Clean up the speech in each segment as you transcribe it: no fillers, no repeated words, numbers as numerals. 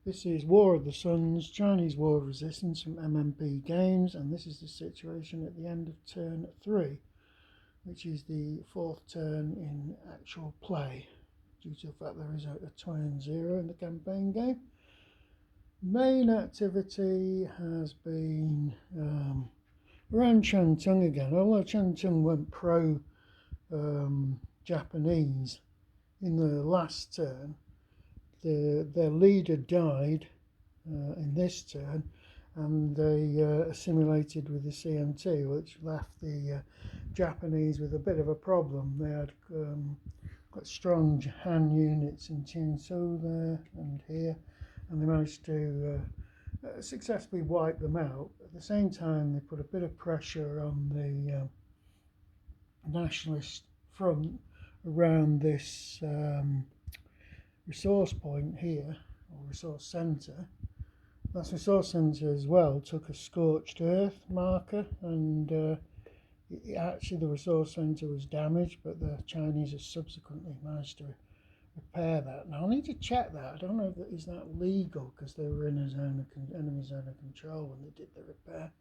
This is War of the Suns, Chinese War of Resistance from MMP Games, and this is the situation at the end of turn 3, which is the fourth turn in actual play, due to the fact there is a turn 0 in the campaign game. Main activity has been around Shantung again, although Shantung went pro-Japanese in the last turn. Their leader died in this turn, and they assimilated with the CMT, which left the Japanese with a bit of a problem. They had quite strong Han units in Chinsu there and here, and they managed to successfully wipe them out. At the same time, they put a bit of pressure on the nationalist front around this resource point here, or resource centre. That resource centre as well took a scorched earth marker, and actually the resource centre was damaged, but the Chinese have subsequently managed to repair that. Now I need to check that. I don't know if that is that legal, because they were in a enemy zone of control when they did the repair.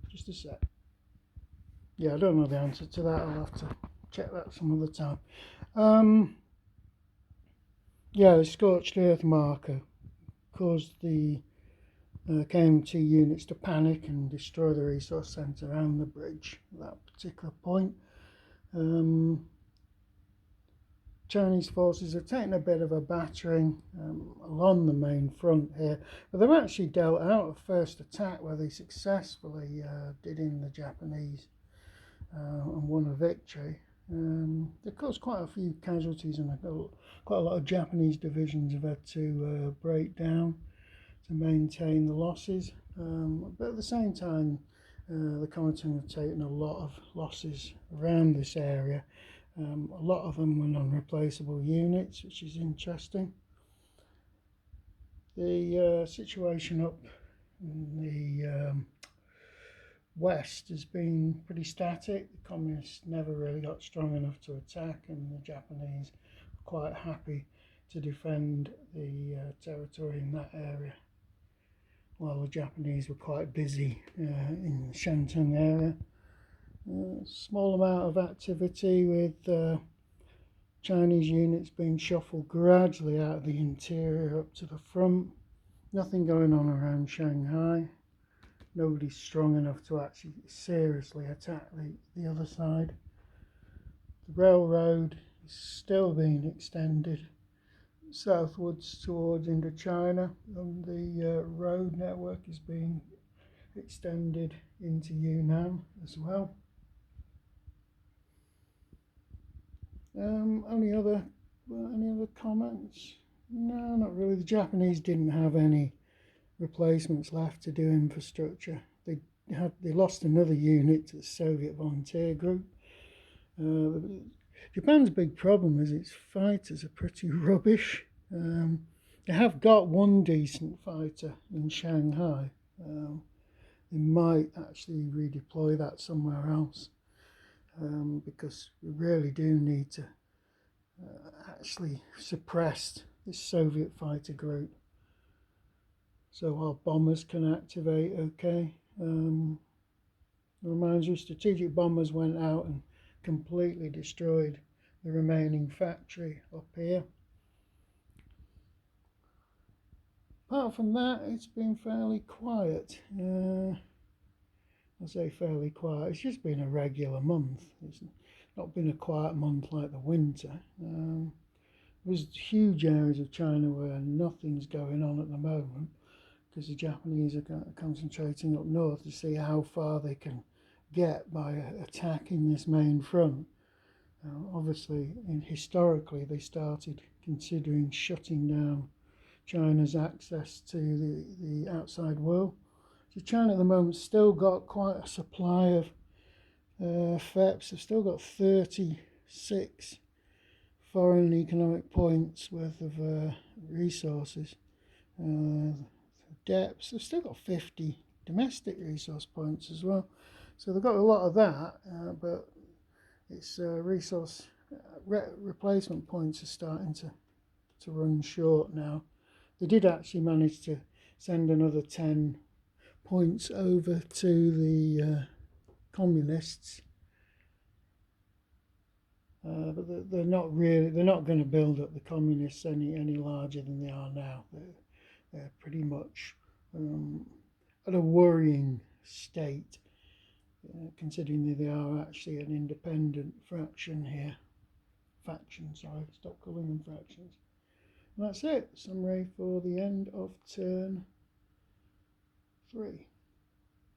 Just a sec. Yeah, I don't know the answer to that. I'll have to check that some other time. Yeah, the scorched earth marker caused the KMT units to panic and destroy the resource centre and the bridge at that particular point. Chinese forces have taken a bit of a battering along the main front here, but they've actually dealt out a first attack where they successfully did in the Japanese and won a victory. They caused quite a few casualties, and quite a lot of Japanese divisions have had to break down to maintain the losses. But at the same time, the Kuomintang have taken a lot of losses around this area. A lot of them were non-replaceable units, which is interesting. The situation up in the west has been pretty static. The communists never really got strong enough to attack, and the Japanese are quite happy to defend the territory in that area, while the Japanese were quite busy in the Shantung area. Small amount of activity with Chinese units being shuffled gradually out of the interior up to the front. Nothing going on around Shanghai. Nobody's strong enough to actually seriously attack the other side. The railroad is still being extended southwards towards Indochina, and the road network is being extended into Yunnan as well. Any other comments? No, not really. The Japanese didn't have any replacements left to do infrastructure. They lost another unit to the Soviet volunteer group. Japan's big problem is its fighters are pretty rubbish. They have got one decent fighter in Shanghai. They might actually redeploy that somewhere else, because we really do need to actually suppress this Soviet fighter group, so our bombers can activate. Okay. Reminds you, strategic bombers went out and completely destroyed the remaining factory up here. Apart from that, it's been fairly quiet. I say fairly quiet, it's just been a regular month. It's not been a quiet month like the winter. There's huge areas of China where nothing's going on at the moment, because the Japanese are concentrating up north to see how far they can get by attacking this main front. Obviously, historically, they started considering shutting down China's access to the outside world. So China at the moment still got quite a supply of FEPs. They've still got 36 foreign economic points worth of resources. Depths, they've still got 50 domestic resource points as well. So they've got a lot of that, but its resource replacement points are starting to run short now. They did actually manage to send another 10 points over to the communists, but they're not going to build up the communists any larger than they are now. They're pretty much at a worrying state, considering that they are actually an independent faction here. Sorry, stop calling them fractions. And that's it. Summary for the end of turn 3.